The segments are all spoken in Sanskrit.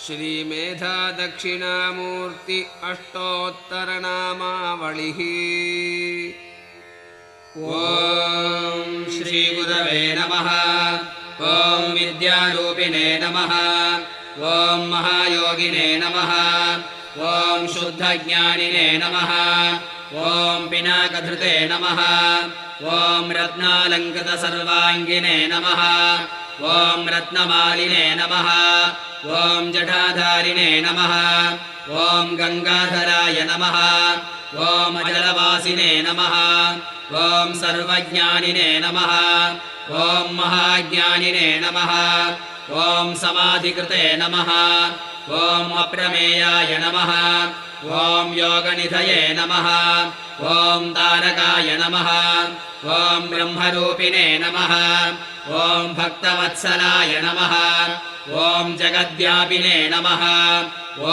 श्रीमेधा दक्षिणामूर्ति अष्टोत्तरनामावलिः। ॐ श्रीगुरवे नमः। ॐ विद्यारूपिणे नमः। ॐ महायोगिने नमः। ॐ शुद्धज्ञानिने नमः। ॐ पिनाकधृते नमः। ॐ रत्नालङ्कृतसर्वाङ्गिने नमः। ॐ रत्नमालिने नमः। ॐ जटाधारिणे नमः। ॐ गङ्गाधराय नमः। ॐ अजलवासिने नमः। ॐ सर्वज्ञानिने नमः। ॐ महाज्ञानिने नमः। ॐ समाधिकृते नमः। ॐ अप्रमेयाय नमः। ॐ योगनिधये नमः। ॐ तारकाय नमः। ॐ ब्रह्मरूपिणे नमः। ॐ भक्तवत्सलाय नमः। ॐ जगद्व्यापिने नमः।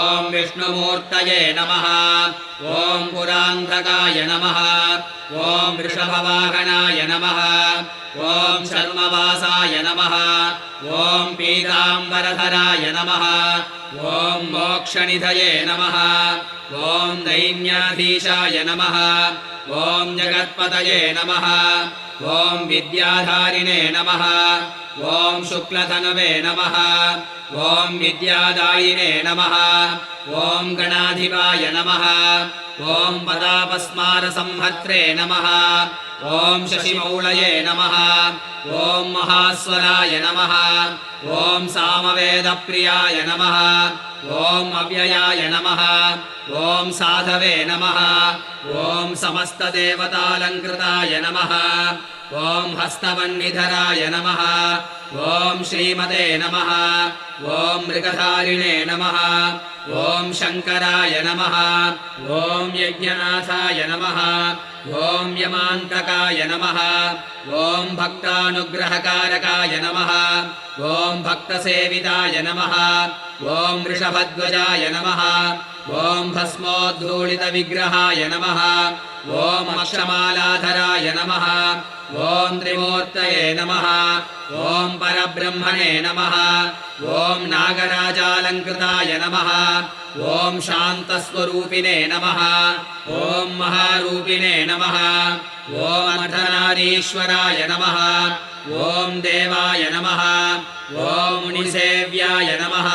ॐ विष्णुमूर्तये नमः। ॐ पुरान्धकाय नमः। ॐ वृषभवाहनाय नमः। ॐ शर्मवासाय नमः। ॐ पीताम्बरधराय नमः। ॐ मोक्षनिधये नमः। ॐ दैन्याधीशाय नमः। ॐ जगत्पतये नमः। ॐ विद्याधारिणे नमः। ॐ शुक्लधनवे नमः। ॐ विद्यादायिने नमः। ॐ गणाधिपाय नमः। ॐ पदापस्मारसंहर्त्रे नमः। ॐ शशिमौळये नमः। ॐ महास्वराय नमः। ॐ सामवेदप्रियाय नमः। ॐ अव्ययाय नमः। ॐ साधवे नमः। ॐ समस्तदेवतालङ्कृताय नमः। ॐ हस्तवह्निधराय नमः। ॐ श्रीमते नमः। ॐ मृगधारिणे नमः। ॐ शङ्कराय नमः। ॐ यज्ञनाथाय नमः। ॐ यमान्तकाय नमः। ॐ भक्तानुग्रहकारकाय नमः। ॐ भक्तसेविताय नमः। ॐ वृषभध्वजाय नमः। ॐ भस्मोद्धूलितविग्रहाय नमः। ॐ अक्षमालाधराय नमः। ॐ त्रिमूर्तये नमः। ॐ परब्रह्मणे नमः। ॐ नागराजालङ्कृताय नमः। ॐ शान्तस्वरूपिणे नमः। ॐ महारूपिणे नमः। ॐ अर्धनारीश्वराय नमः। ॐ देवाय नमः। ॐ मुनिसेव्याय नमः।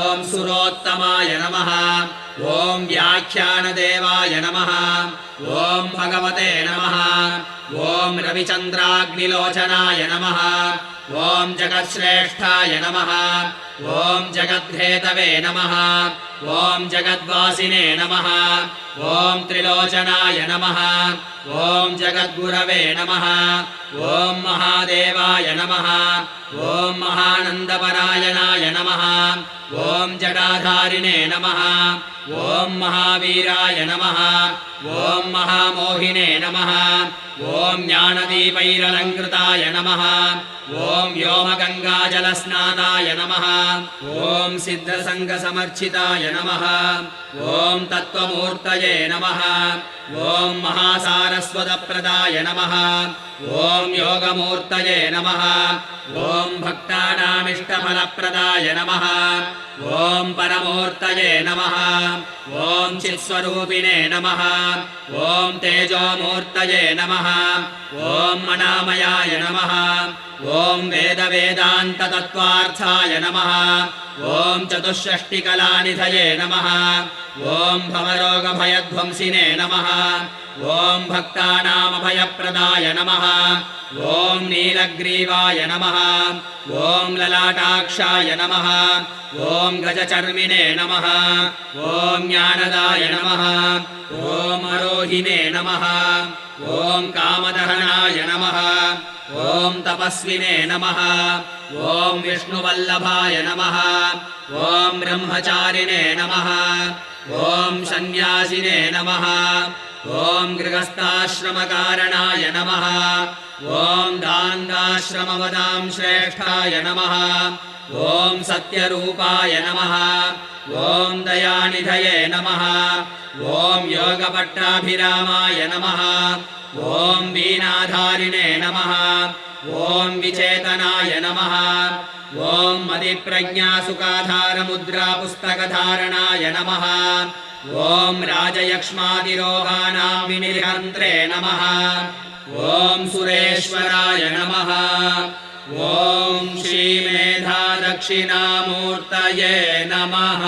ॐ सुरोत्तमाय नमः। ॐ व्याख्यानदेवाय नमः। ॐ भगवते नमः। ॐ रविचन्द्राग्निलोचनाय नमः। ॐ जगत्श्रेष्ठाय नमः। ॐ जगद्धेतवे नमः। ॐ जगद्वासिने नमः। ॐ त्रिलोचनाय नमः। ॐ जगद्गुरवे नमः। ॐ महादेवाय नमः। ॐ महानन्दपरायणाय नमः। ॐ जटाधारिणे नमः। ॐ महावीराय नमः। ॐ महामोहिने नमः। ॐ ज्ञानदीपैरलङ्कृताय नमः। ॐ व्योमगङ्गाजलस्नानाय नमः। ॐ सिद्धसङ्गसमर्चिताय नमः। ॐ तत्त्वमूर्तये नमः। ॐ महासारस्वतप्रदाय नमः। ॐ योगमूर्तये नमः। ॐ भक्तानामिष्टफलप्रदाय नमः। ॐ परमूर्तये नमः। ॐ चित्स्वरूपिणे नमः। ॐ तेजोमूर्तये नमः। ॐ अनामयाय नमः। ॐ वेदवेदान्ततत्त्वार्थाय नमः। ॐ चतुष्षष्टिकलानिधये नमः। ॐ भवरोगभयध्वंसिने नमः। ॐ भक्तानामभयप्रदाय नमः। ॐ नीलग्रीवाय नमः। ॐ ललाटाक्षाय नमः। ॐ गजचर्मिणे नमः। ॐ ज्ञानदाय नमः। ॐ अरोहिणे नमः। ॐ कामदहनाय नमः। ॐ तपस्विने नमः। ॐ विष्णुवल्लभाय नमः। ॐ ब्रह्मचारिणे नमः। ॐ सन्न्यासिने नमः। ॐ गृहस्थाश्रमकारणाय नमः। ॐ दान्दाश्रमवदां श्रेष्ठाय नमः। ॐ सत्यरूपाय नमः। ॐ दयानिधये नमः। ॐ योगपट्टाभिरामाय नमः। ॐ वीणाधारिणे नमः। ॐ विचेतनाय नमः ॐ मदिप्रज्ञासुखाधारमुद्रापुस्तकधारणाय नमः ॐ राजयक्ष्मादिरोगाणां विनिहन्त्रे नमः ॐ सुरेश्वराय नमः ॐ श्रीमेधादक्षिणामूर्तये नमः।